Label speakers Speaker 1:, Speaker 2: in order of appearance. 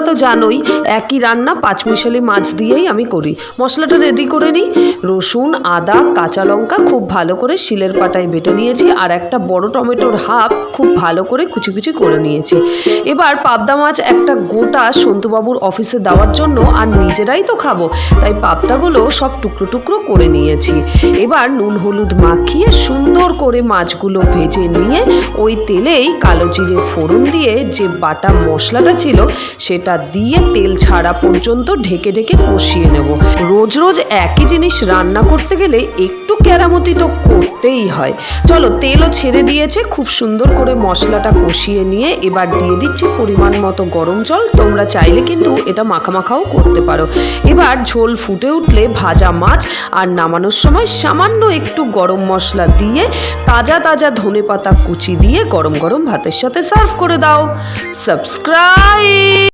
Speaker 1: তোমরা তো জানোই একই রান্না পাঁচমিশালি মাছ দিয়েই আমি করি। মশলাটা রেডি করে নিই। রসুন, আদা, কাঁচা লঙ্কা খুব ভালো করে শিলের পাটায় বেটে নিয়েছি, আর একটা বড় টমেটোর হাফ খুব ভালো করে কুচি কুচি করে নিয়েছি। এবার পাবদা মাছ একটা গোটা সন্তুবাবুর অফিসে দেওয়ার জন্য, আর নিজেরাই তো খাবো, তাই পাবদাগুলো সব টুকরো টুকরো করে নিয়েছি। এবার নুন হলুদ মাখিয়ে সুন্দর করে মাছগুলো ভেজে নিয়ে ওই তেলেই কালো জিরে ফোড়ন দিয়ে যে বাটা মশলাটা ছিল সেটা দিয়ে তেল ছাড়া পর্যন্ত ঢেকে ঢেকে কষিয়ে নেব। রোজ রোজ একই জিনিস রান্না করতে গেলে একটু কেরামতি তো করতেই হয়। চলো, তেলও ছেড়ে দিয়েছে, খুব সুন্দর করে মশলাটা কষিয়ে নিয়ে এবার দিয়ে দিচ্ছি পরিমাণ মতো গরম জল। তোমরা চাইলে কিন্তু এটা মাখা মাখাও করতে পারো। এবার ঝোল ফুটে উঠলে ভাজা মাছ আর নামানোর সময় সামান্য একটু গরম মশলা দিয়ে তাজা তাজা ধনেপাতা কুচি দিয়ে গরম গরম ভাতের সাথে সার্ভ করে দাও। সাবস্ক্রাইব।